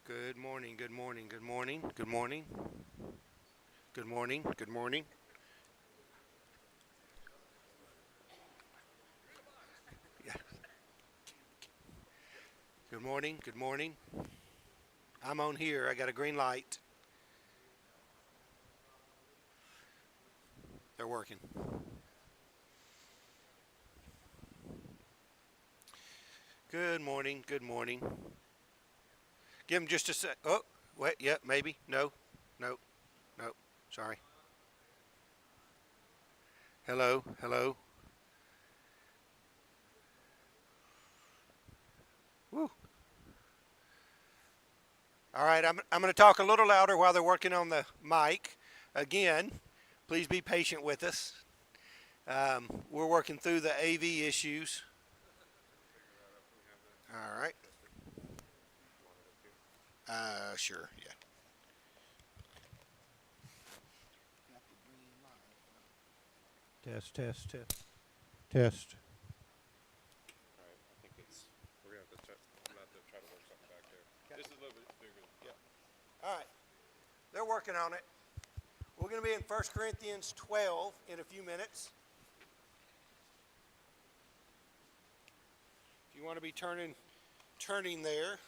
Good morning, good morning, good morning, good morning, good morning, good morning. Yeah. Good morning, good morning. I'm on here. I got a green light. They're working. Good morning, good morning. Give them just a sec. Oh, wait, yeah, maybe. No, no, no. Sorry. Hello, hello. Woo. All right, I'm going to talk a little louder while they're working on the mic. Again, please be patient with us. We're working through the AV issues. All right. Sure, yeah. Test, test, test. Test. All right, I think we're gonna have to try, I'm gonna have to try to work something back there. Okay. This is a little bit bigger. Yep. All right. They're working on it. We're going to be in 1 Corinthians 12 in a few minutes. If you want to be turning there.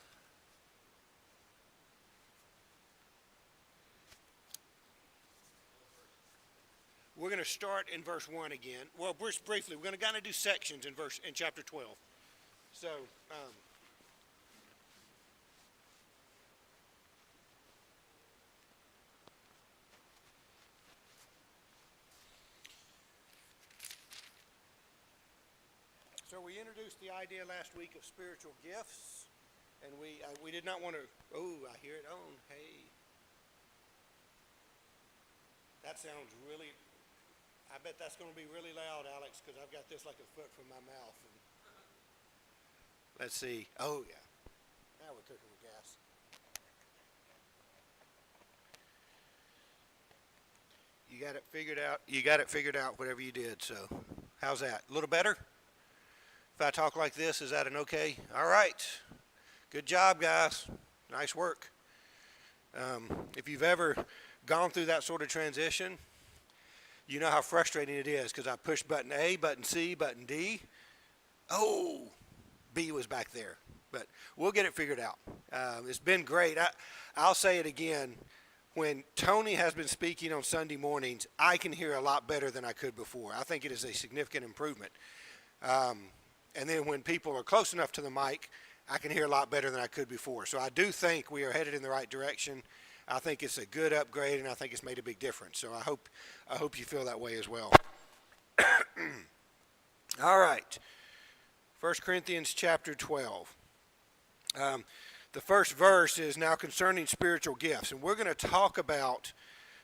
We're going to start in verse 1 again. Well, just briefly, we're going to kind of do sections in chapter 12. So, we introduced the idea last week of spiritual gifts, and we did not want to. Oh, I hear it on. Hey, that sounds really. I bet that's going to be really loud, Alex, because I've got this like a foot from my mouth. And let's see. Oh yeah, now we're cooking with gas. You got it figured out. You got it figured out. Whatever you did. So, how's that? A little better? If I talk like this, is that an okay? All right. Good job, guys. Nice work. If you've ever gone through that sort of transition, you know how frustrating it is because I pushed button A, button C, button D. Oh, B was back there. But we'll get it figured out. It's been great. I'll say it again. When Tony has been speaking on Sunday mornings, I can hear a lot better than I could before. I think it is a significant improvement. And then when people are close enough to the mic, I can hear a lot better than I could before. So I do think we are headed in the right direction. I think it's a good upgrade, and I think it's made a big difference. So I hope you feel that way as well. All right. 1 Corinthians chapter 12. The first verse is now concerning spiritual gifts. And we're going to talk about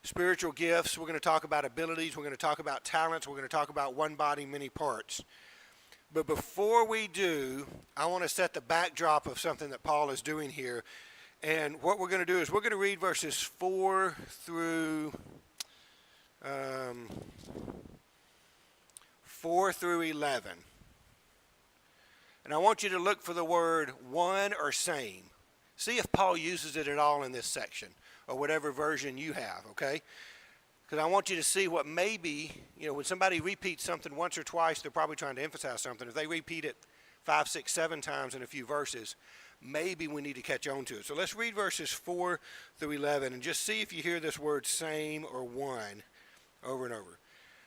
spiritual gifts. We're going to talk about abilities. We're going to talk about talents. We're going to talk about one body, many parts. But before we do, I want to set the backdrop of something that Paul is doing here. And what we're going to do is we're going to read verses 4 through 11. And I want you to look for the word one or same. See if Paul uses it at all in this section or whatever version you have, okay? Because I want you to see what maybe, when somebody repeats something once or twice, they're probably trying to emphasize something. If they repeat it 5, 6, 7 times in a few verses, maybe we need to catch on to it. So let's read verses 4 through 11 and just see if you hear this word same or one over and over.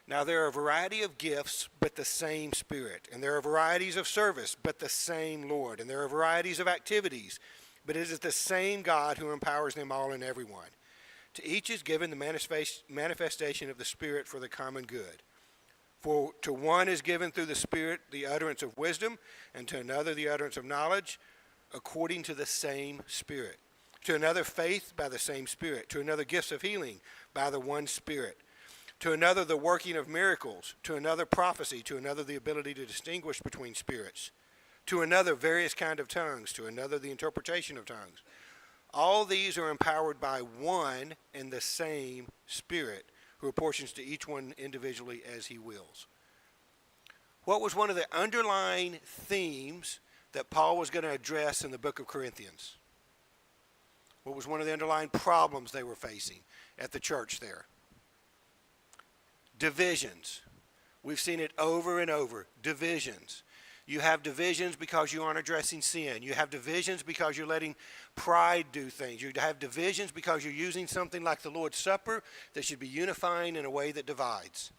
Now there are a variety of gifts, but the same Spirit. And there are varieties of service, but the same Lord. And there are varieties of activities, but it is the same God who empowers them all and everyone. To each is given the manifestation of the Spirit for the common good. For to one is given through the Spirit the utterance of wisdom, and to another the utterance of knowledge, according to the same Spirit. To another faith by the same Spirit. To another gifts of healing by the one Spirit. To another the working of miracles. To another prophecy. To another the ability to distinguish between spirits. To another various kind of tongues. To another the interpretation of tongues. All these are empowered by one and the same Spirit, who apportions to each one individually as he wills. What was one of the underlying themes that Paul was going to address in the book of Corinthians? What was one of the underlying problems they were facing at the church there? Divisions. We've seen it over and over. Divisions. You have divisions because you aren't addressing sin. You have divisions because you're letting pride do things. You have divisions because you're using something like the Lord's Supper that should be unifying in a way that divides.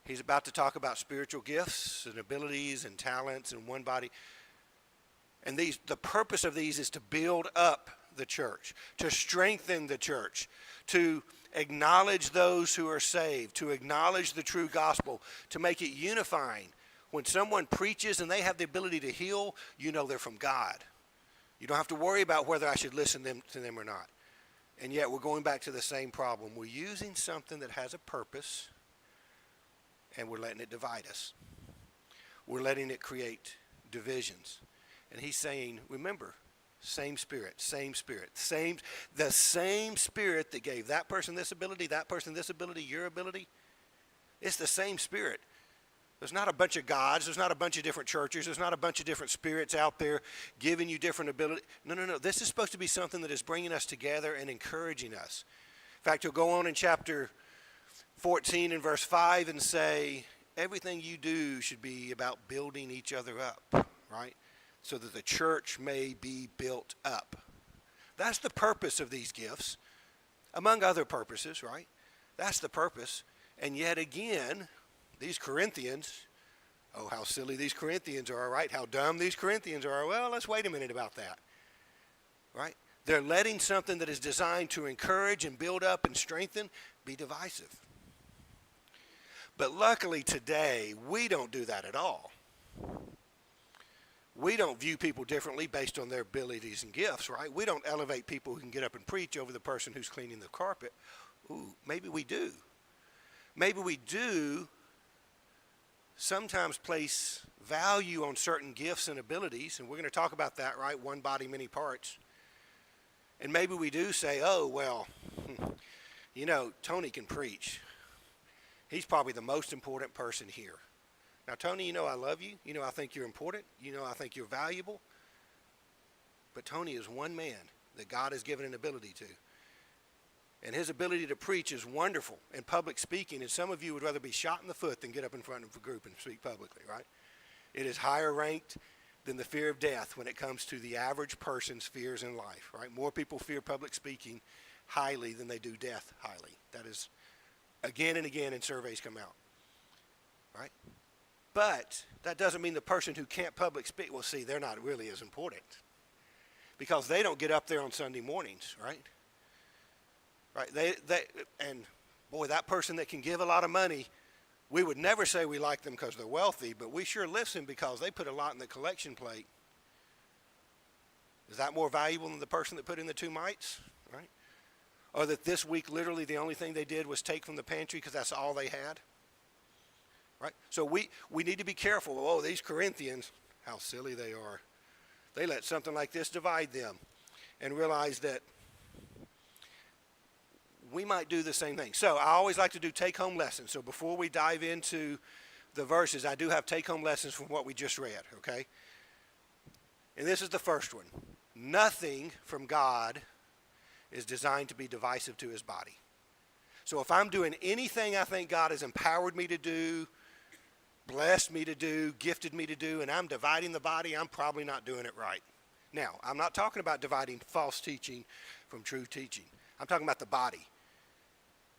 He's about to talk about spiritual gifts and abilities and talents in one body. And the purpose of these is to build up the church, to strengthen the church, to acknowledge those who are saved, to acknowledge the true gospel, to make it unifying. When someone preaches and they have the ability to heal, you know they're from God. You don't have to worry about whether I should listen to them or not. And yet we're going back to the same problem. We're using something that has a purpose, and we're letting it divide us. We're letting it create divisions. And he's saying, remember, same spirit, the same spirit that gave that person this ability, your ability. It's the same spirit. There's not a bunch of gods. There's not a bunch of different churches. There's not a bunch of different spirits out there giving you different ability. No. This is supposed to be something that is bringing us together and encouraging us. In fact, he'll go on in chapter 14 and verse 5 and say, everything you do should be about building each other up, right? So that the church may be built up. That's the purpose of these gifts, among other purposes, right? That's the purpose. And yet again, these Corinthians, oh, how silly these Corinthians are, right? How dumb these Corinthians are. Well, let's wait a minute about that, right? They're letting something that is designed to encourage and build up and strengthen be divisive. But luckily today, we don't do that at all. We don't view people differently based on their abilities and gifts, right? We don't elevate people who can get up and preach over the person who's cleaning the carpet. Ooh, maybe we do. Maybe we do sometimes place value on certain gifts and abilities, and we're going to talk about that, right? One body, many parts. And maybe we do say, oh, well, Tony can preach. He's probably the most important person here. Now, Tony, I love you. I think you're important. I think you're valuable. But Tony is one man that God has given an ability to. And his ability to preach is wonderful in public speaking. And some of you would rather be shot in the foot than get up in front of a group and speak publicly, right? It is higher ranked than the fear of death when it comes to the average person's fears in life, right? More people fear public speaking highly than they do death highly. That is again and again, and surveys come out, right? But that doesn't mean the person who can't public speak, well, see, they're not really as important because they don't get up there on Sunday mornings, right? Right? And boy, that person that can give a lot of money, we would never say we like them because they're wealthy, but we sure listen because they put a lot in the collection plate. Is that more valuable than the person that put in the 2 mites, right? Or that this week literally the only thing they did was take from the pantry because that's all they had? Right? So we need to be careful. Oh, these Corinthians, how silly they are. They let something like this divide them and realize that we might do the same thing. So I always like to do take-home lessons. So before we dive into the verses, I do have take-home lessons from what we just read, okay? And this is the first one. Nothing from God is designed to be divisive to his body. So if I'm doing anything I think God has empowered me to do, blessed me to do, gifted me to do, and I'm dividing the body, I'm probably not doing it right. Now, I'm not talking about dividing false teaching from true teaching. I'm talking about the body.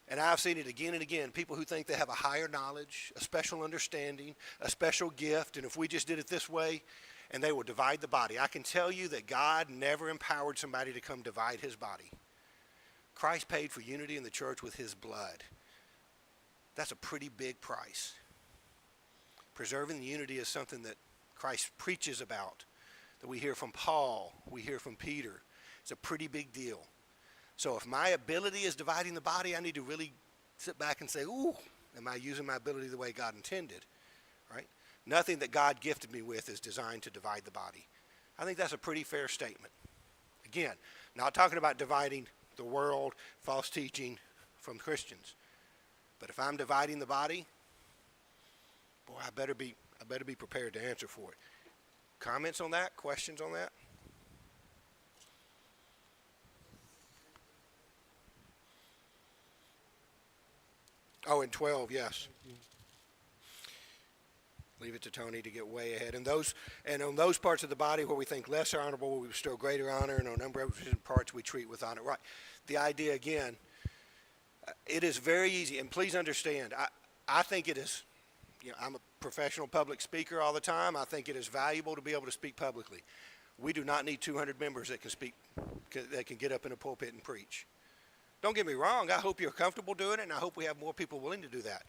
And I've seen it again and again, people who think they have a higher knowledge, a special understanding, a special gift, and if we just did it this way, and they will divide the body. I can tell you that God never empowered somebody to come divide his body. Christ paid for unity in the church with his blood. That's a pretty big price. Preserving the unity is something that Christ preaches about, that we hear from Paul, we hear from Peter. It's a pretty big deal. So if my ability is dividing the body, I need to really sit back and say, ooh, am I using my ability the way God intended, right? Nothing that God gifted me with is designed to divide the body. I think that's a pretty fair statement. Again, not talking about dividing the world, false teaching from Christians. But if I'm dividing the body, boy, I better be prepared to answer for it. Comments on that? Questions on that? Oh, and 12, yes. Leave it to Tony to get way ahead. And on those parts of the body where we think less honorable, we bestow greater honor, and on a number of parts we treat with honor. Right. The idea again, it is very easy, and please understand, I think it is, I'm a professional public speaker all the time. I think it is valuable to be able to speak publicly. We do not need 200 members that can speak, that can get up in a pulpit and preach. Don't get me wrong, I hope you're comfortable doing it, and I hope we have more people willing to do that.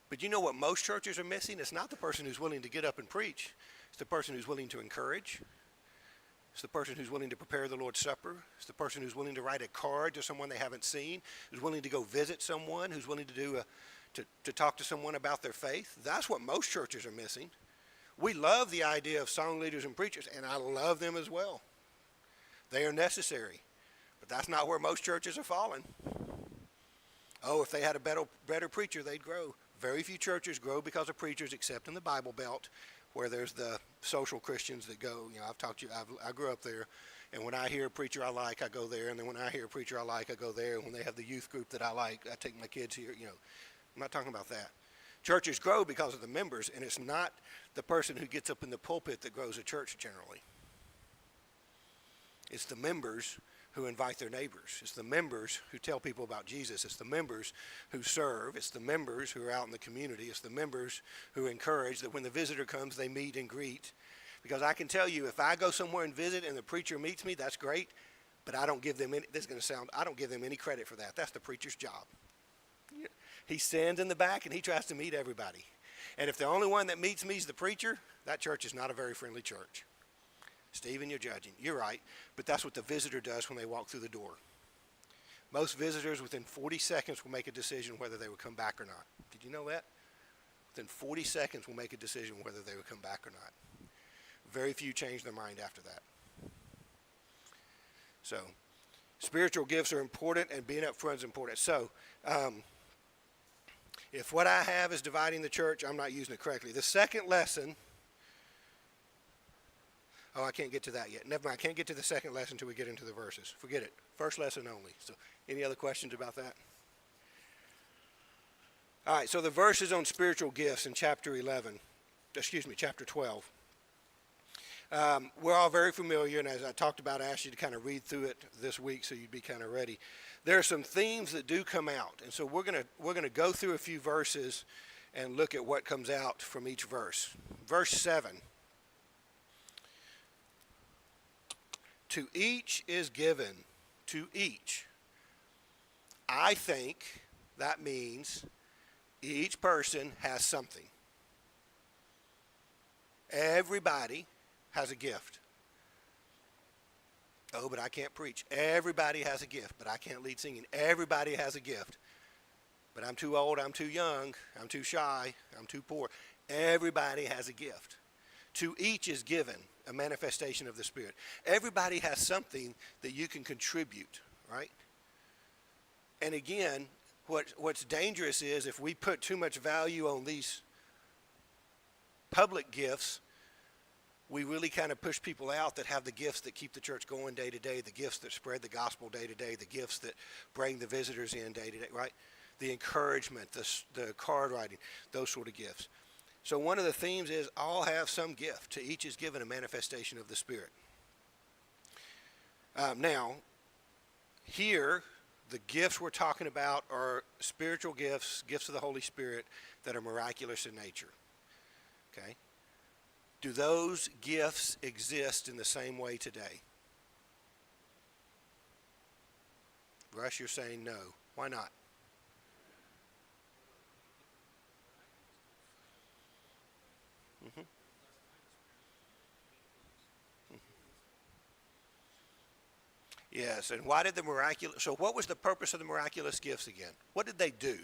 But you know what most churches are missing? It's not the person who's willing to get up and preach. It's the person who's willing to encourage. It's the person who's willing to prepare the Lord's Supper. It's the person who's willing to write a card to someone they haven't seen, who's willing to go visit someone, who's willing to to talk to someone about their faith. That's what most churches are missing. We love the idea of song leaders and preachers, and I love them as well. They are necessary. But that's not where most churches are falling. Oh, if they had a better preacher, they'd grow. Very few churches grow because of preachers, except in the Bible Belt, where there's the social Christians that go. I've talked to you. I grew up there, and when I hear a preacher I like, I go there. And then when I hear a preacher I like, I go there. And when they have the youth group that I like, I take my kids here. I'm not talking about that. Churches grow because of the members, and it's not the person who gets up in the pulpit that grows a church generally. It's the members who invite their neighbors. It's the members who tell people about Jesus. It's the members who serve. It's the members who are out in the community. It's the members who encourage that when the visitor comes, they meet and greet. Because I can tell you, if I go somewhere and visit and the preacher meets me, that's great, but I don't give them any, this is going to sound, I don't give them any credit for that. That's the preacher's job. He stands in the back and he tries to meet everybody. And if the only one that meets me is the preacher, that church is not a very friendly church. Stephen, you're judging. You're right, but that's what the visitor does when they walk through the door. Most visitors within 40 seconds will make a decision whether they would come back or not. Did you know that? Within 40 seconds will make a decision whether they would come back or not. Very few change their mind after that. So, spiritual gifts are important, and being up front is important. So, if what I have is dividing the church, I'm not using it correctly. The second lesson, I can't get to that yet. Never mind, I can't get to the second lesson until we get into the verses. Forget it. First lesson only. So, any other questions about that? All right, so the verses on spiritual gifts in chapter 12. We're all very familiar, and as I talked about, I asked you to kind of read through it this week so you'd be kind of ready. There are some themes that do come out, and so we're gonna go through a few verses and look at what comes out from each verse. Verse 7. To each is given, to each. I think that means each person has something. Everybody has a gift. Oh, but I can't preach. Everybody has a gift, but I can't lead singing. Everybody has a gift. But I'm too old, I'm too young, I'm too shy, I'm too poor. Everybody has a gift. To each is given a manifestation of the Spirit. Everybody has something that you can contribute, right? And again, what's dangerous is if we put too much value on these public gifts, we really kind of push people out that have the gifts that keep the church going day to day, the gifts that spread the gospel day to day, the gifts that bring the visitors in day to day, right? The encouragement, the card writing, those sort of gifts. So one of the themes is all have some gift. To each is given a manifestation of the Spirit. Now, here, the gifts we're talking about are spiritual gifts, gifts of the Holy Spirit that are miraculous in nature. Okay? Do those gifts exist in the same way today? Russ, you're saying no. Why not? Mm-hmm. Yes, and why did so what was the purpose of the miraculous gifts again? What did they do?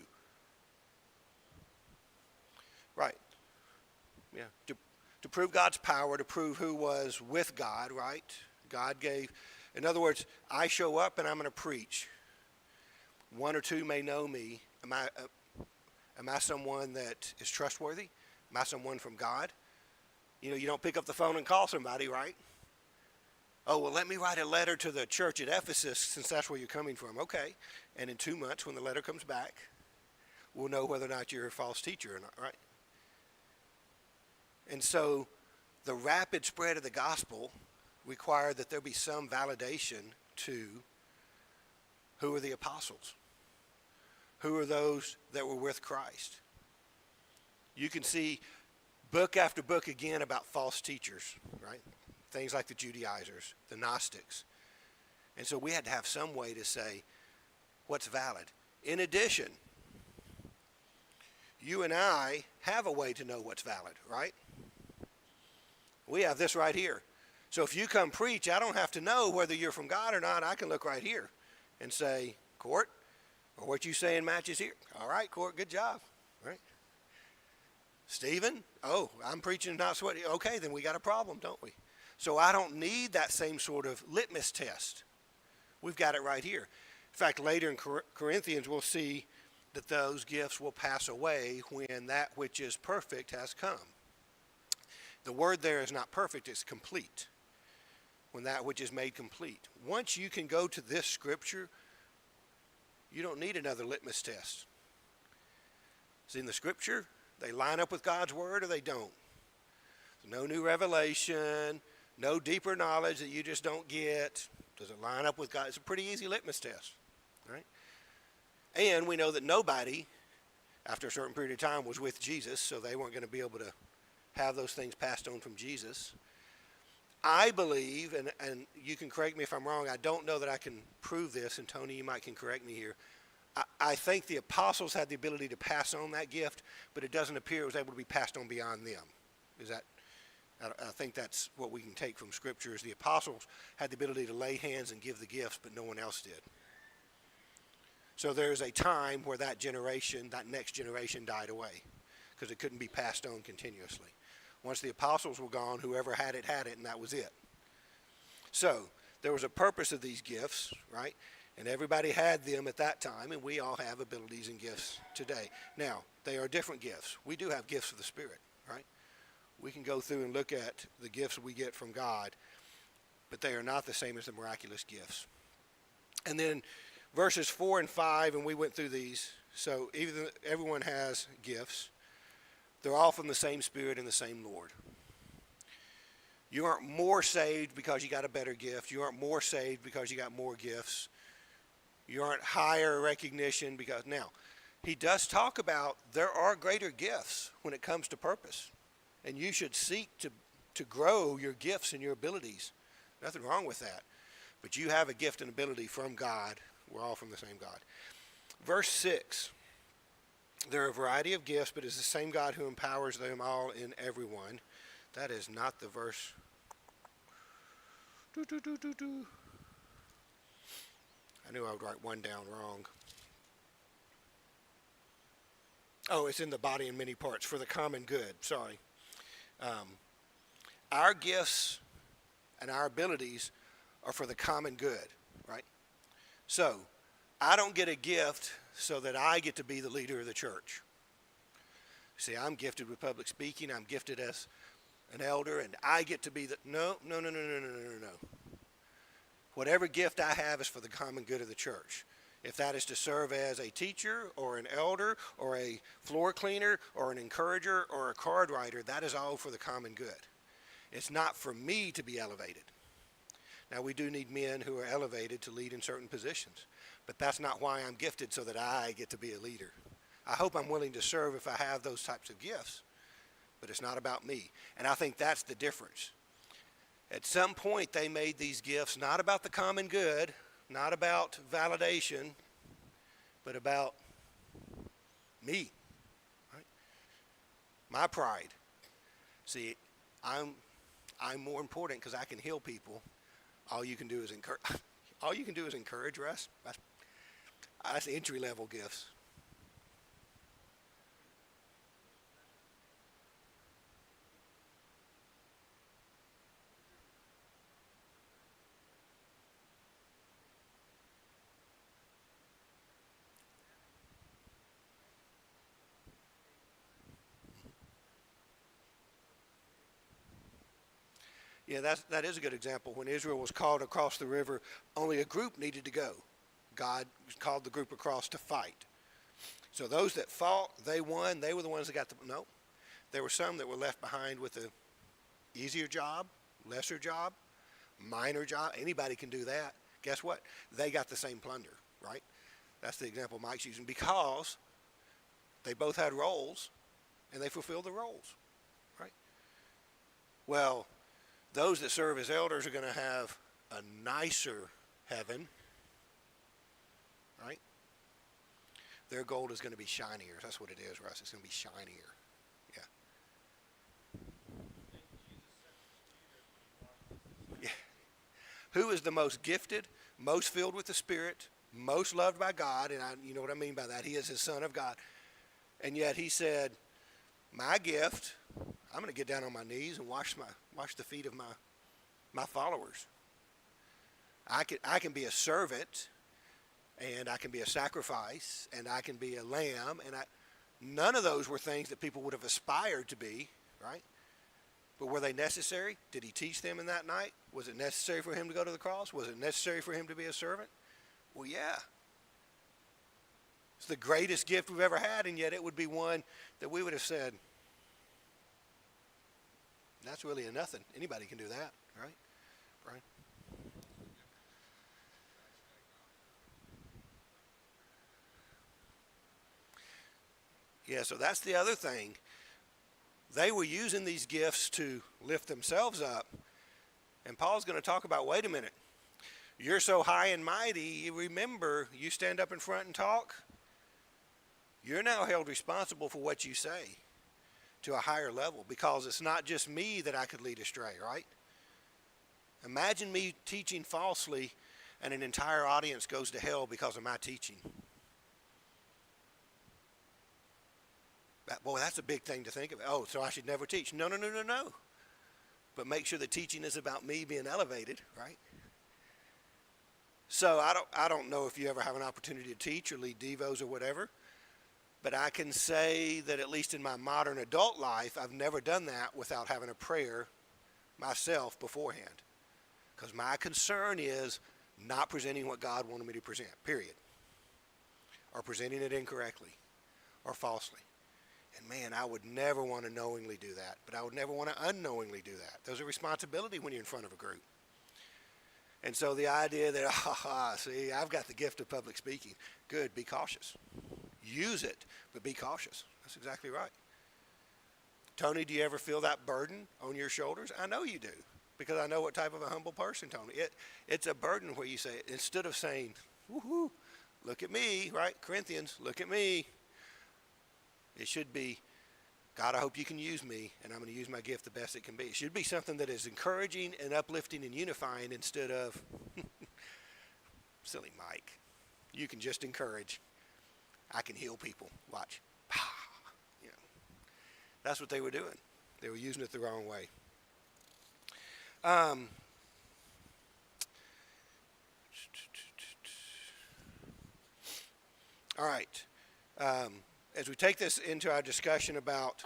Right. Yeah. To prove God's power, to prove who was with God, right? God gave, in other words, I show up and I'm going to preach. One or two may know me. Am I someone that is trustworthy? Am I someone from God? You don't pick up the phone and call somebody, right? Oh, well, let me write a letter to the church at Ephesus since that's where you're coming from. Okay. And in 2 months when the letter comes back, will know whether or not you're a false teacher or not, right? And so the rapid spread of the gospel required that there be some validation to who are the apostles, who are those that were with Christ. You can see book after book again about false teachers, right? Things like the Judaizers, the Gnostics. And so we had to have some way to say what's valid. In addition, you and I have a way to know what's valid, right? We have this right here. So if you come preach, I don't have to know whether you're from God or not. I can look right here and say, Court, or what you saying matches here. All right, Court, good job, right? Stephen, oh, I'm preaching not sweaty. Okay, then we got a problem, don't we? So I don't need that same sort of litmus test. We've got it right here. In fact, later in Corinthians, we'll see that those gifts will pass away when that which is perfect has come. The word there is not perfect, it's complete. When that which is made complete. Once you can go to this scripture, you don't need another litmus test. See, in the scripture, they line up with God's word or they don't. No new revelation, no deeper knowledge that you just don't get. Does it line up with God? It's a pretty easy litmus test, right? And we know that nobody, after a certain period of time, was with Jesus, so they weren't going to be able to have those things passed on from Jesus. I believe, and you can correct me if I'm wrong, I don't know that I can prove this, and Tony, you might can correct me here. I think the apostles had the ability to pass on that gift, but it doesn't appear it was able to be passed on beyond them. Is that? I think that's what we can take from Scripture, is the apostles had the ability to lay hands and give the gifts, but no one else did. So there's a time where that generation, that next generation died away, because it couldn't be passed on continuously. Once the apostles were gone, whoever had it, and that was it. So there was a purpose of these gifts, right? And everybody had them at that time, and we all have abilities and gifts today. Now, they are different gifts. We do have gifts of the Spirit, right? We can go through and look at the gifts we get from God, but they are not the same as the miraculous gifts. And then verses 4 and 5, and we went through these. So everyone has gifts. They're all from the same Spirit and the same Lord. You aren't more saved because you got a better gift. You aren't more saved because you got more gifts. You aren't higher recognition because, now, he does talk about there are greater gifts when it comes to purpose. And you should seek to grow your gifts and your abilities. Nothing wrong with that. But you have a gift and ability from God. We're all from the same God. Verse 6. There are a variety of gifts, but it's the same God who empowers them all in everyone. That is not the verse. I knew I would write one down wrong. Oh, it's in the body in many parts for the common good. Sorry. Our gifts and our abilities are for the common good, right? So, I don't get a gift so that I get to be the leader of the church. See, I'm gifted with public speaking. I'm gifted as an elder, and I get to be the... No. Whatever gift I have is for the common good of the church. If that is to serve as a teacher or an elder or a floor cleaner or an encourager or a card writer, that is all for the common good. It's not for me to be elevated. Now, we do need men who are elevated to lead in certain positions, but that's not why I'm gifted, so that I get to be a leader. I hope I'm willing to serve if I have those types of gifts, but it's not about me. And I think that's the difference. At some point, they made these gifts not about the common good, not about validation, but about me, right? My pride. See, I'm more important because I can heal people. All you can do is encourage. All you can do is encourage us. That's entry-level gifts. Yeah, that is a good example. When Israel was called across the river, only a group needed to go. God called the group across to fight. So those that fought, they won. They were the ones that got the, no. There were some that were left behind with a easier job, lesser job, minor job. Anybody can do that. Guess what? They got the same plunder, right? That's the example Mike's using, because they both had roles and they fulfilled the roles, right? Well, those that serve as elders are going to have a nicer heaven, right? Their gold is going to be shinier. That's what it is, Russ. It's going to be shinier. Yeah. Yeah. Who is the most gifted, most filled with the Spirit, most loved by God? And you know what I mean by that. He is his Son of God. And yet he said, my gift, I'm going to get down on my knees and wash the feet of my followers. I can be a servant, and I can be a sacrifice, and I can be a lamb, and none of those were things that people would have aspired to be, right? But were they necessary? Did he teach them in that night? Was it necessary for him to go to the cross? Was it necessary for him to be a servant? Well, yeah. It's the greatest gift we've ever had, and yet it would be one that we would have said, that's really a nothing. Anybody can do that, right? Right? Yeah, so that's the other thing. They were using these gifts to lift themselves up. And Paul's going to talk about, wait a minute, you're so high and mighty, remember, you stand up in front and talk, you're now held responsible for what you say to a higher level, because it's not just me that I could lead astray, right? Imagine me teaching falsely and an entire audience goes to hell because of my teaching. Boy, that's a big thing to think of. Oh, so I should never teach. No. But make sure the teaching is about me being elevated, right? So I don't know if you ever have an opportunity to teach or lead devos or whatever, but I can say that at least in my modern adult life, I've never done that without having a prayer myself beforehand. Because my concern is not presenting what God wanted me to present, period. Or presenting it incorrectly or falsely. And man, I would never want to knowingly do that, but I would never want to unknowingly do that. There's a responsibility when you're in front of a group. And so the idea that, see, I've got the gift of public speaking. Good, be cautious. Use it, but be cautious. That's exactly right. Tony, do you ever feel that burden on your shoulders? I know you do, because I know what type of a humble person, Tony. It's a burden where you say, instead of saying, woohoo, look at me, right? Corinthians, look at me. It should be, God, I hope you can use me, and I'm going to use my gift the best it can be. It should be something that is encouraging and uplifting and unifying instead of, silly Mike, you can just encourage. I can heal people. Watch. You know, that's what they were doing. They were using it the wrong way. All right. As we take this into our discussion about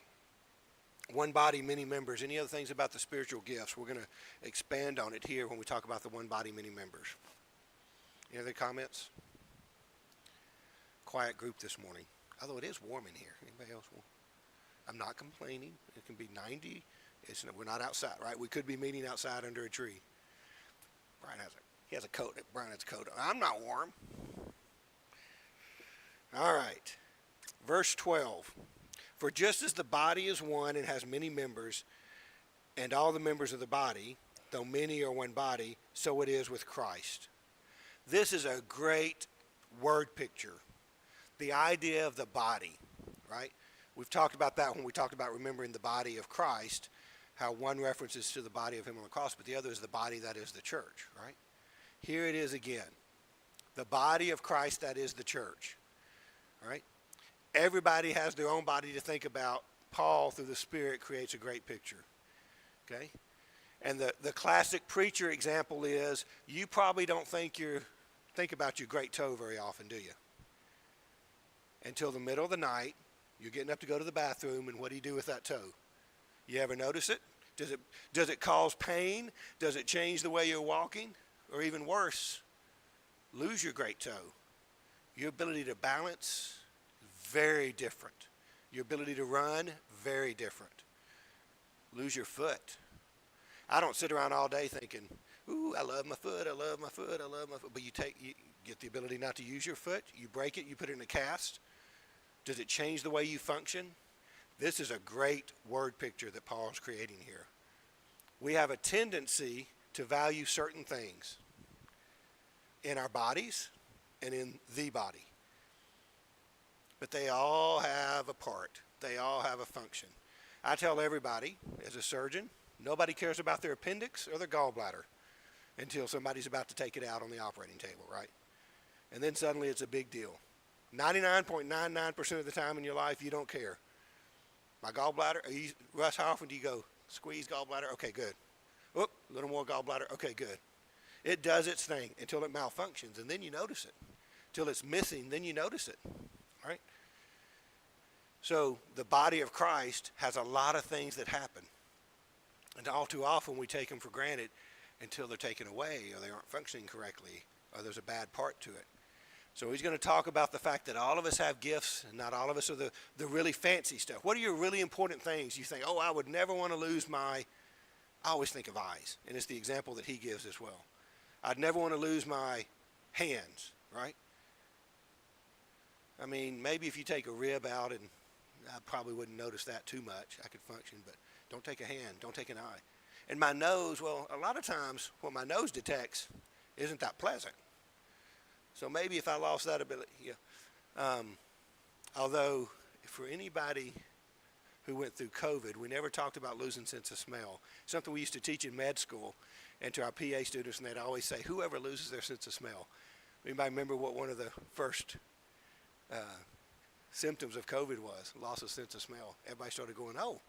one body, many members, any other things about the spiritual gifts, we're going to expand on it here when we talk about the one body, many members. Any other comments? Quiet group this morning, although it is warm in here. Anybody else? I'm not complaining. It can be 90. We're not outside, right? We could be meeting outside under a tree. Brian has a coat. Brian has a coat on. I'm not warm. All right. Verse 12, for just as the body is one and has many members, and all the members of the body, though many are one body, so it is with Christ. This is a great word picture. The idea of the body, right? We've talked about that when we talked about remembering the body of Christ, how one references to the body of him on the cross, but the other is the body that is the church, right? Here it is again. The body of Christ that is the church, right? Everybody has their own body to think about. Paul, through the Spirit, creates a great picture. Okay? And the classic preacher example is, you probably don't think about your great toe very often, do you? Until the middle of the night, you're getting up to go to the bathroom, and what do you do with that toe? You ever notice it? Does it cause pain? Does it change the way you're walking? Or even worse, lose your great toe? Your ability to balance, very different. Your ability to run, very different. Lose your foot. I don't sit around all day thinking, ooh, I love my foot, I love my foot, I love my foot. But you get the ability not to use your foot, you break it, you put it in a cast. Does it change the way you function? This is a great word picture that Paul's creating here. We have a tendency to value certain things in our bodies and in the body. But they all have a part. They all have a function. I tell everybody, as a surgeon, nobody cares about their appendix or their gallbladder until somebody's about to take it out on the operating table, right? And then suddenly it's a big deal. 99.99% of the time in your life, you don't care. My gallbladder, Russ, how often do you go, squeeze gallbladder? Okay, good. Whoop, a little more gallbladder. Okay, good. It does its thing until it malfunctions, and then you notice it. Till it's missing, then you notice it, right? So the body of Christ has a lot of things that happen. And all too often we take them for granted until they're taken away or they aren't functioning correctly or there's a bad part to it. So he's going to talk about the fact that all of us have gifts and not all of us are the really fancy stuff. What are your really important things? You think, oh, I would never want to lose my, I always think of eyes. And it's the example that he gives as well. I'd never want to lose my hands, right? I mean, maybe if you take a rib out, and I probably wouldn't notice that too much. I could function, but don't take a hand, don't take an eye. And my nose, well, a lot of times what my nose detects isn't that pleasant. So maybe if I lost that ability, yeah. Although for anybody who went through COVID, we never talked about losing sense of smell. Something we used to teach in med school and to our PA students, and they'd always say, whoever loses their sense of smell. Anybody remember what one of the first symptoms of COVID was? Loss of sense of smell. Everybody started going, oh,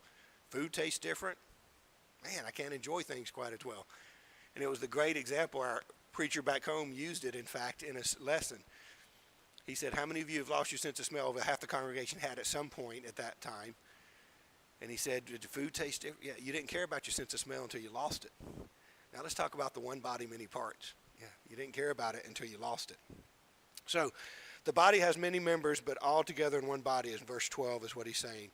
food tastes different. Man, I can't enjoy things quite as well. And it was the great example. Our preacher back home used it, in fact, in a lesson. He said, how many of you have lost your sense of smell? Half the congregation had at some point at that time. And he said, did the food taste different? Yeah, you didn't care about your sense of smell until you lost it. Now let's talk about the one body, many parts. Yeah, you didn't care about it until you lost it. So the body has many members, but all together in one body, is verse 12 is what he's saying.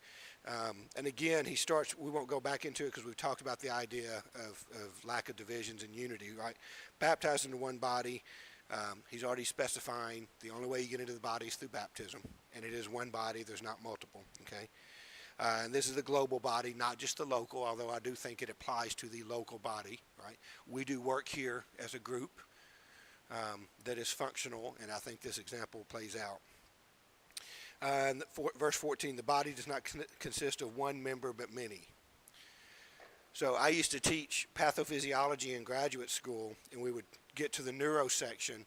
And again, he starts, we won't go back into it because we've talked about the idea of lack of divisions and unity, right? Baptized into one body. He's already specifying the only way you get into the body is through baptism. And it is one body, there's not multiple, okay? And this is the global body, not just the local, although I do think it applies to the local body, right? We do work here as a group that is functional, and I think this example plays out. Verse 14, the body does not consist of one member but many. So I used to teach pathophysiology in graduate school, and we would get to the neuro section,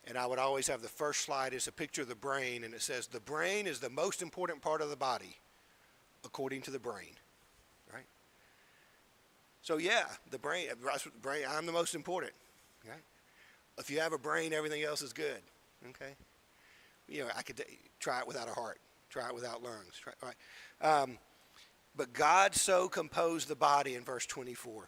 and I would always have the first slide is a picture of the brain, and it says the brain is the most important part of the body, according to the brain, right? So yeah, the brain, I'm the most important, right? If you have a brain, everything else is good, okay? You know, I could try it without a heart, try it without lungs, right? But God so composed the body in verse 24.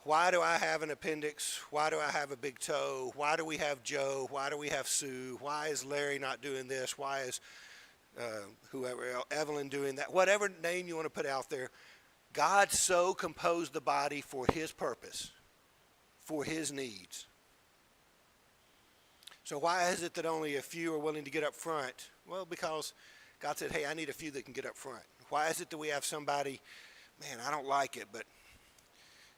Why do I have an appendix? Why do I have a big toe? Why do we have Joe? Why do we have Sue? Why is Larry not doing this? Why is whoever else, Evelyn doing that? Whatever name you want to put out there, God so composed the body for his purpose, for his needs. So why is it that only a few are willing to get up front? Well, because God said, hey, I need a few that can get up front. Why is it that we have somebody, man, I don't like it, but,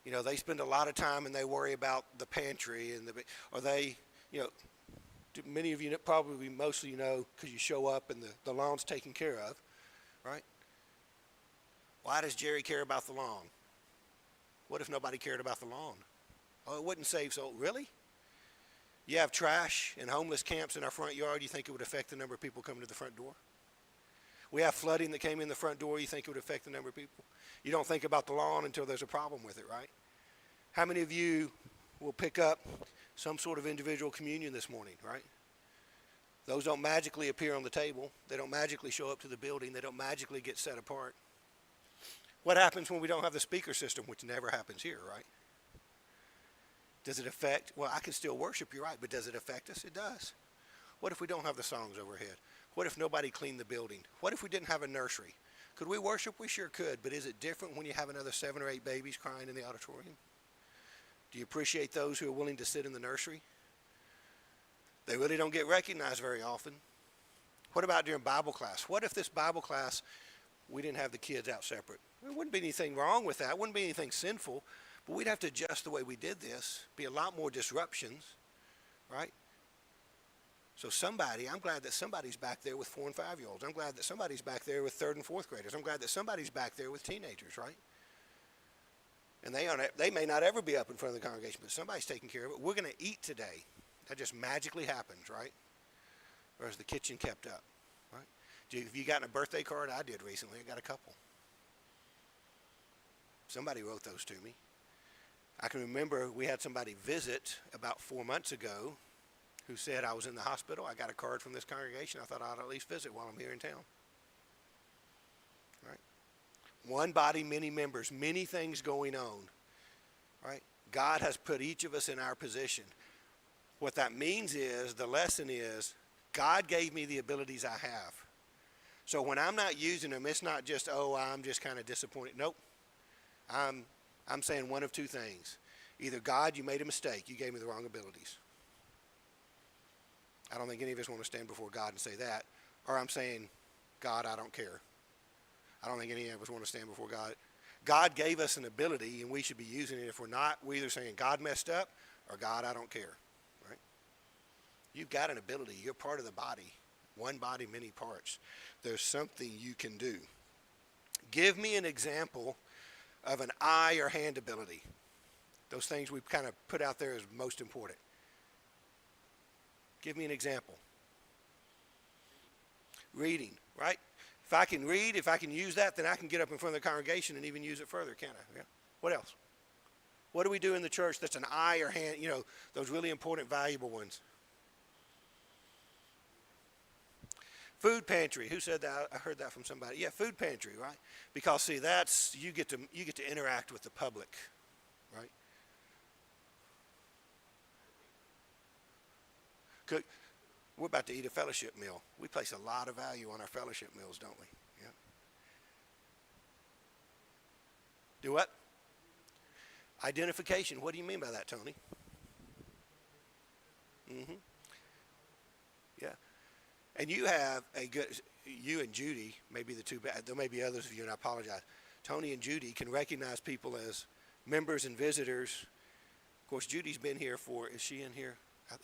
you know, they spend a lot of time and they worry about the pantry and or they, you know, many of you probably most of you know because you show up and the lawn's taken care of, right? Why does Jerry care about the lawn? What if nobody cared about the lawn? Oh, it wouldn't save so, really? You have trash and homeless camps in our front yard, you think it would affect the number of people coming to the front door? We have flooding that came in the front door, you think it would affect the number of people? You don't think about the lawn until there's a problem with it, right? How many of you will pick up some sort of individual communion this morning, right? Those don't magically appear on the table. They don't magically show up to the building. They don't magically get set apart. What happens when we don't have the speaker system, which never happens here, right? Does it affect? Well, I can still worship, you're right, but does it affect us? It does. What if we don't have the songs overhead? What if nobody cleaned the building? What if we didn't have a nursery? Could we worship? We sure could, but is it different when you have another 7 or 8 babies crying in the auditorium? Do you appreciate those who are willing to sit in the nursery? They really don't get recognized very often. What about during Bible class? What if this Bible class, we didn't have the kids out separate? There wouldn't be anything wrong with that. It wouldn't be anything sinful, but we'd have to adjust the way we did this. Be a lot more disruptions, right? So I'm glad that somebody's back there with 4 and 5-year-olds. I'm glad that somebody's back there with 3rd and 4th graders. I'm glad that somebody's back there with teenagers, right? And they may not ever be up in front of the congregation, but somebody's taking care of it. We're going to eat today. That just magically happens, right? Or is the kitchen kept up, right? Have you gotten a birthday card? I did recently. I got a couple. Somebody wrote those to me. I can remember we had somebody visit about 4 months ago who said, I was in the hospital. I got a card from this congregation. I thought I'd at least visit while I'm here in town. Right? One body, many members, many things going on. Right? God has put each of us in our position. What that means is, the lesson is, God gave me the abilities I have. So when I'm not using them, it's not just, oh, I'm just kind of disappointed. Nope. I'm saying one of two things. Either, God, you made a mistake. You gave me the wrong abilities. I don't think any of us want to stand before God and say that. Or I'm saying, God, I don't care. I don't think any of us want to stand before God. God gave us an ability, and we should be using it. If we're not, we're either saying, God messed up, or God, I don't care. Right? You've got an ability. You're part of the body. One body, many parts. There's something you can do. Give me an example of an eye or hand ability. Those things we've kind of put out there as most important. Give me an example. Reading, right? If I can read, if I can use that, then I can get up in front of the congregation and even use it further, can't I? Yeah. What else? What do we do in the church that's an eye or hand, those really important, valuable ones? Food pantry. Who said that? I heard that from somebody. Yeah, food pantry, right? Because see, that's you get to interact with the public, right? We're about to eat a fellowship meal. We place a lot of value on our fellowship meals, don't we? Yeah. Do what? Identification. What do you mean by that, Tony? Mm-hmm. Yeah. And you and Judy, maybe the two, there may be others of you, and I apologize. Tony and Judy can recognize people as members and visitors. Of course, Judy's been here is she in here?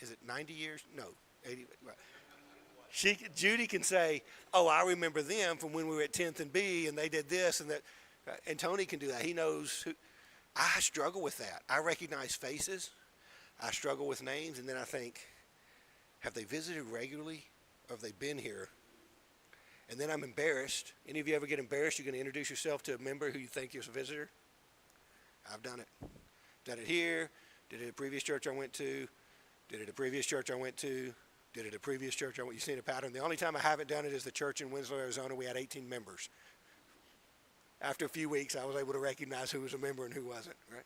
Is it 90 years? No, 80. Right. Judy can say, oh, I remember them from when we were at 10th and B, and they did this and that. And Tony can do that. He knows who. I struggle with that. I recognize faces. I struggle with names, and then I think, have they visited regularly, or have they been here? And then I'm embarrassed. Any of you ever get embarrassed? You're going to introduce yourself to a member who you think is a visitor? I've done it. Done it here. Did it at a previous church I went to. Did it at a previous church I went to. Did it at a previous church I went to. You've seen a pattern. The only time I haven't done it is the church in Winslow, Arizona. We had 18 members. After a few weeks, I was able to recognize who was a member and who wasn't, right?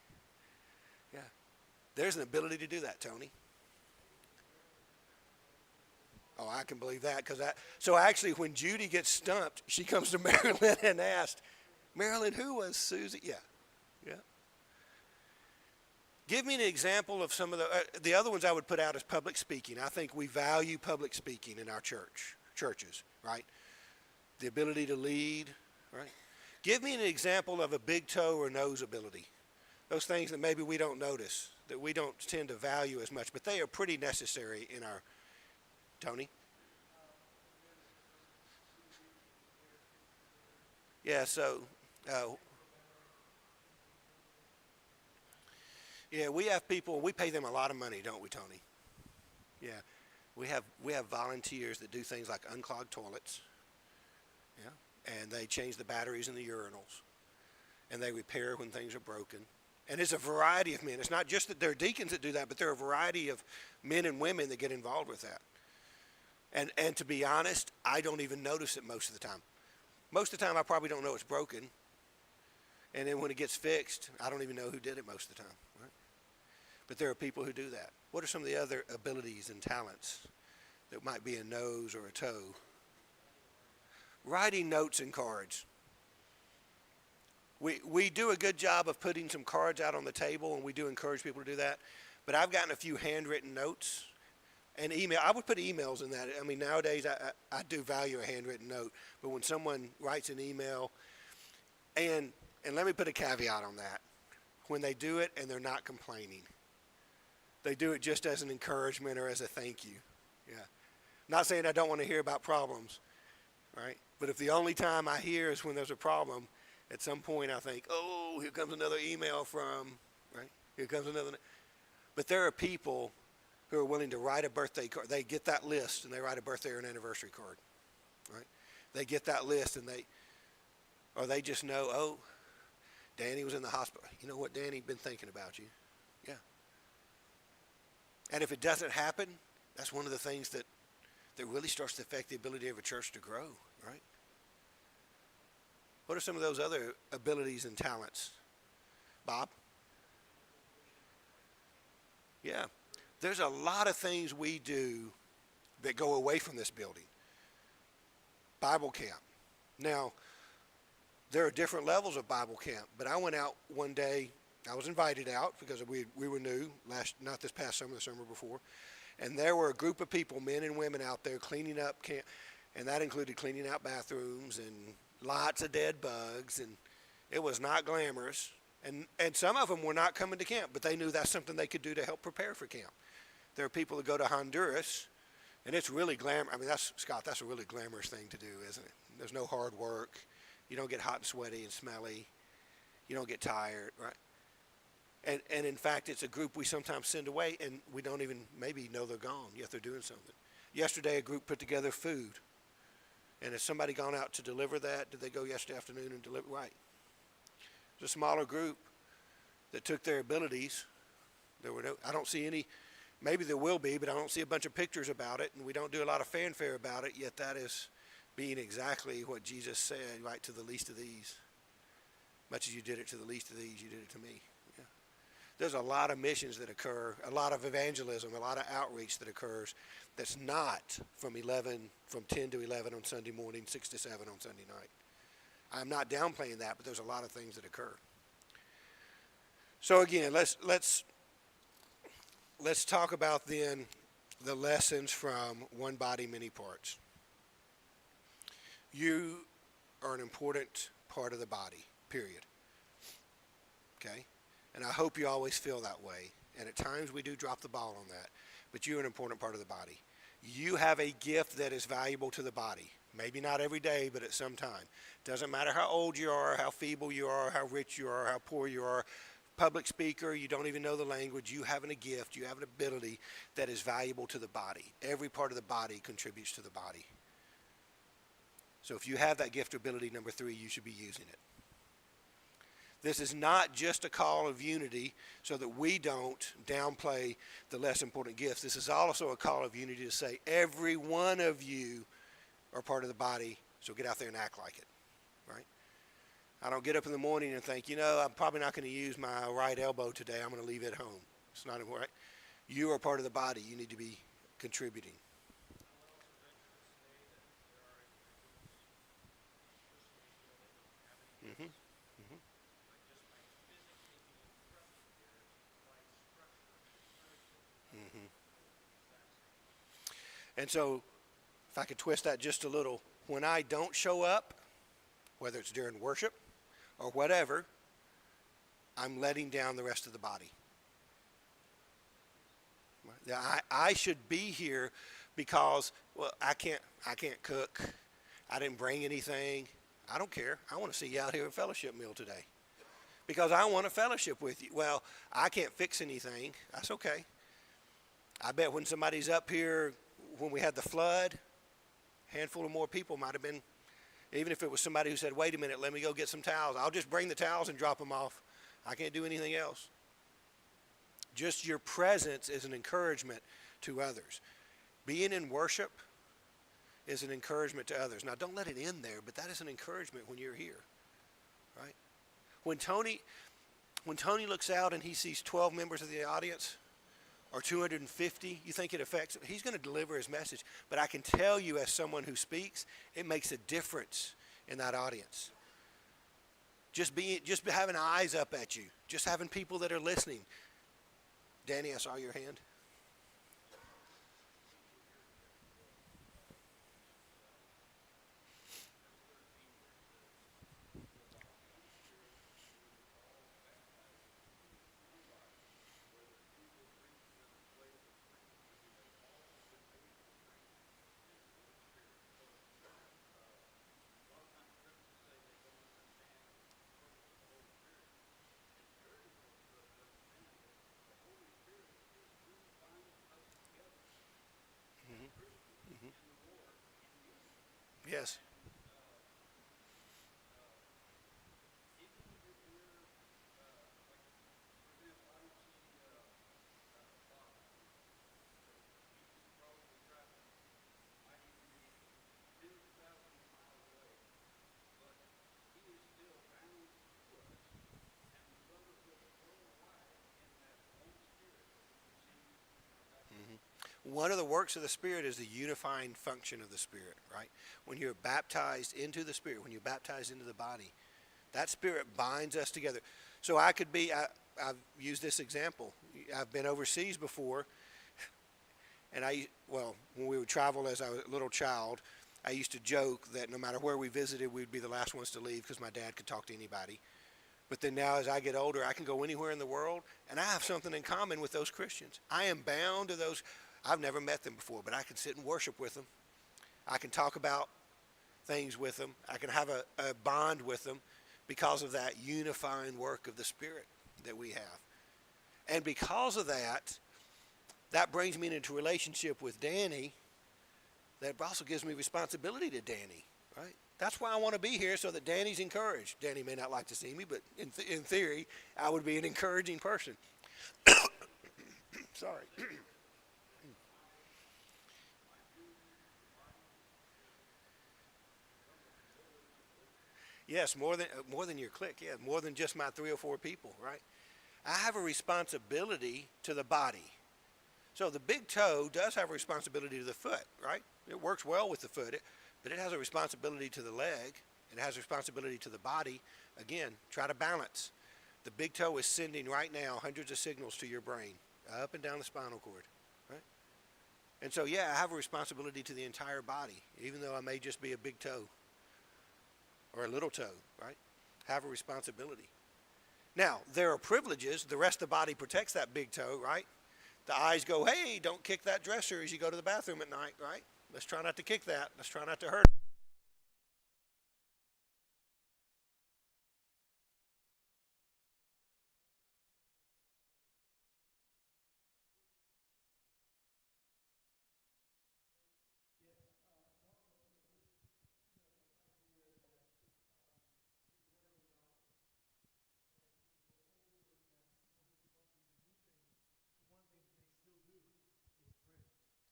Yeah. There's an ability to do that, Tony. Oh, I can believe that. So actually, when Judy gets stumped, she comes to Marilyn and asks, Marilyn, who was Susie? Yeah. Yeah. Give me an example of some of the other ones I would put out as public speaking. I think we value public speaking in our churches, right? The ability to lead, right? Give me an example of a big toe or nose ability. Those things that maybe we don't notice, that we don't tend to value as much, but they are pretty necessary in our, Tony? Yeah, so, yeah, we have people, we pay them a lot of money, don't we, Tony? Yeah, we have volunteers that do things like unclog toilets, yeah, and they change the batteries in the urinals, and they repair when things are broken. And it's a variety of men. It's not just that there are deacons that do that, but there are a variety of men and women that get involved with that. And to be honest, I don't even notice it most of the time. Most of the time, I probably don't know it's broken. And then when it gets fixed, I don't even know who did it most of the time. Right? But there are people who do that. What are some of the other abilities and talents that might be a nose or a toe? writing notes and cards. We do a good job of putting some cards out on the table, and we do encourage people to do that. But I've gotten a few handwritten notes and email. I would put emails in that. I mean, nowadays I do value a handwritten note. But when someone writes an email, and let me put a caveat on that. When they do it and they're not complaining, they do it just as an encouragement or as a thank you. Yeah. Not saying I don't want to hear about problems, right? But if the only time I hear is when there's a problem, at some point I think, oh, here comes another email from, right? Here comes another. But there are people who are willing to write a birthday card. They get that list and they write a birthday or an anniversary card, right? They get that list and they just know, oh, Danny was in the hospital. You know what, Danny, been thinking about you. Yeah. And if it doesn't happen, that's one of the things that really starts to affect the ability of a church to grow, right? What are some of those other abilities and talents? Bob? Yeah. There's a lot of things we do that go away from this building. Bible camp. Now, there are different levels of Bible camp, but I went out one day. I was invited out because we were new, not this past summer, the summer before. And there were a group of people, men and women out there cleaning up camp, and that included cleaning out bathrooms and lots of dead bugs, and it was not glamorous. And some of them were not coming to camp, but they knew that's something they could do to help prepare for camp. There are people that go to Honduras, and it's really glamorous. I mean, that's a really glamorous thing to do, isn't it? There's no hard work. You don't get hot and sweaty and smelly. You don't get tired, right? And in fact, it's a group we sometimes send away, and we don't even maybe know they're gone, yet they're doing something. Yesterday, a group put together food. And has somebody gone out to deliver that? Did they go yesterday afternoon and deliver? Right. It's a smaller group that took their abilities. I don't see any, maybe there will be, but I don't see a bunch of pictures about it, and we don't do a lot of fanfare about it, yet that is being exactly what Jesus said, right, to the least of these. Much as you did it to the least of these, you did it to me. Yeah. There's a lot of missions that occur, a lot of evangelism, a lot of outreach that occurs that's not from 10 to 11 on Sunday morning, 6 to 7 on Sunday night. I'm not downplaying that, but there's a lot of things that occur. So again, let's talk about then the lessons from One Body, Many Parts. You are an important part of the body, period. Okay? And I hope you always feel that way. And at times we do drop the ball on that. But you're an important part of the body. You have a gift that is valuable to the body. Maybe not every day, but at some time. Doesn't matter how old you are, how feeble you are, how rich you are, how poor you are. Public speaker, you don't even know the language. You have a gift, you have an ability that is valuable to the body. Every part of the body contributes to the body. So if you have that gift or ability, number 3, you should be using it. This is not just a call of unity so that we don't downplay the less important gifts. This is also a call of unity to say every one of you are part of the body, so get out there and act like it, right? I don't get up in the morning and think, I'm probably not going to use my right elbow today. I'm going to leave it home. It's not important. You are part of the body. You need to be contributing. Mm-hmm. Mm-hmm. Mm-hmm. And so, if I could twist that just a little, when I don't show up, whether it's during worship or whatever, I'm letting down the rest of the body. I should be here because, I can't cook. I didn't bring anything. I don't care. I want to see you out here at fellowship meal today because I want to fellowship with you. Well, I can't fix anything. That's okay. I bet when somebody's up here, when we had the flood, a handful of more people might have been, even if it was somebody who said, wait a minute, let me go get some towels. I'll just bring the towels and drop them off. I can't do anything else. Just your presence is an encouragement to others. Being in worship is an encouragement to others. Now, don't let it end there, but that is an encouragement when you're here, right? When Tony looks out and he sees 12 members of the audience, or 250, you think it affects him? He's going to deliver his message. But I can tell you, as someone who speaks, it makes a difference in that audience. Just having eyes up at you, just having people that are listening. Danny, I saw your hand. Yes. One of the works of the Spirit is the unifying function of the Spirit, right? When you're baptized into the Spirit, when you're baptized into the body, that Spirit binds us together. So I've used this example. I've been overseas before, and when we would travel as a little child, I used to joke that no matter where we visited, we'd be the last ones to leave because my dad could talk to anybody. But then now as I get older, I can go anywhere in the world, and I have something in common with those Christians. I am bound to those. I've never met them before, but I can sit and worship with them. I can talk about things with them. I can have a bond with them because of that unifying work of the Spirit that we have. And because of that, that brings me into relationship with Danny. That also gives me responsibility to Danny, right? That's why I want to be here, so that Danny's encouraged. Danny may not like to see me, but in theory, I would be an encouraging person. Sorry. Yes, more than your clique. Yeah, more than just my 3 or 4 people, right? I have a responsibility to the body. So the big toe does have a responsibility to the foot, right? It works well with the foot, but it has a responsibility to the leg. It has a responsibility to the body. Again, try to balance. The big toe is sending right now hundreds of signals to your brain, up and down the spinal cord, right? And so, yeah, I have a responsibility to the entire body, even though I may just be a big toe or a little toe, right? Have a responsibility. Now, there are privileges. The rest of the body protects that big toe, right? The eyes go, hey, don't kick that dresser as you go to the bathroom at night, right? Let's try not to kick that. Let's try not to hurt.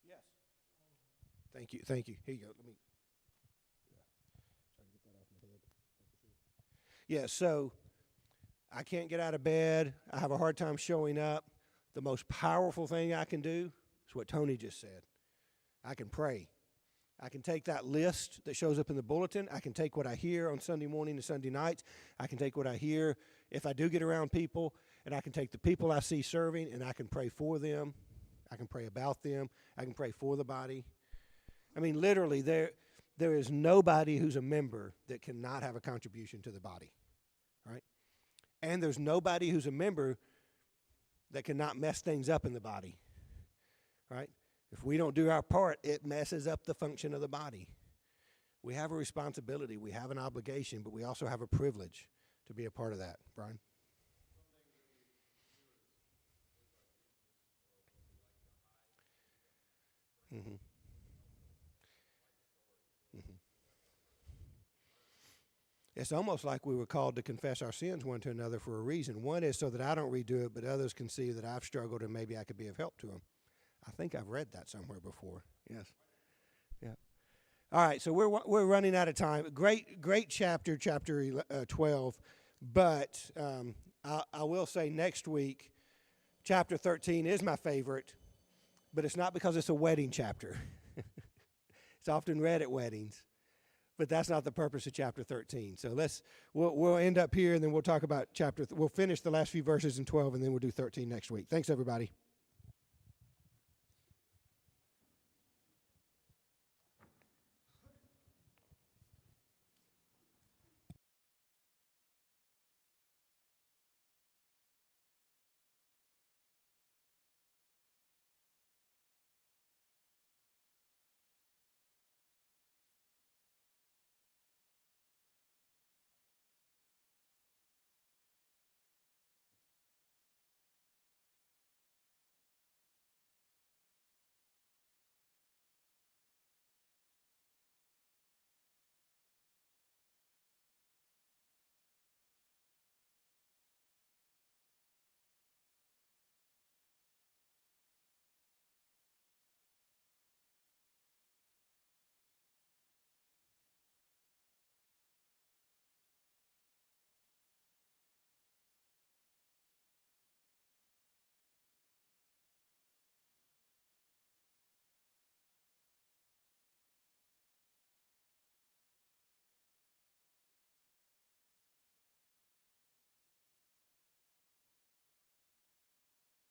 Yes. Thank you. Thank you. Here you go. Let me try and get that off my head. Yeah, so I can't get out of bed. I have a hard time showing up. The most powerful thing I can do is what Tony just said. I can pray. I can take that list that shows up in the bulletin. I can take what I hear on Sunday morning and Sunday nights. I can take what I hear if I do get around people, and I can take the people I see serving, and I can pray for them. I can pray about them. I can pray for the body. I mean, literally, there is nobody who's a member that cannot have a contribution to the body, right? And there's nobody who's a member that cannot mess things up in the body, right? If we don't do our part, it messes up the function of the body. We have a responsibility, we have an obligation, but we also have a privilege to be a part of that. Brian? Mm-hmm. Mm-hmm. It's almost like we were called to confess our sins one to another for a reason. One is so that I don't redo it, but others can see that I've struggled and maybe I could be of help to them. I think I've read that somewhere before. Yes. Yeah. All right, so we're running out of time. Great chapter 12, but I will say next week, chapter 13 is my favorite, but it's not because it's a wedding chapter. It's often read at weddings, but that's not the purpose of chapter 13. So we'll end up here, and then we'll talk about we'll finish the last few verses in 12, and then we'll do 13 next week. Thanks, everybody.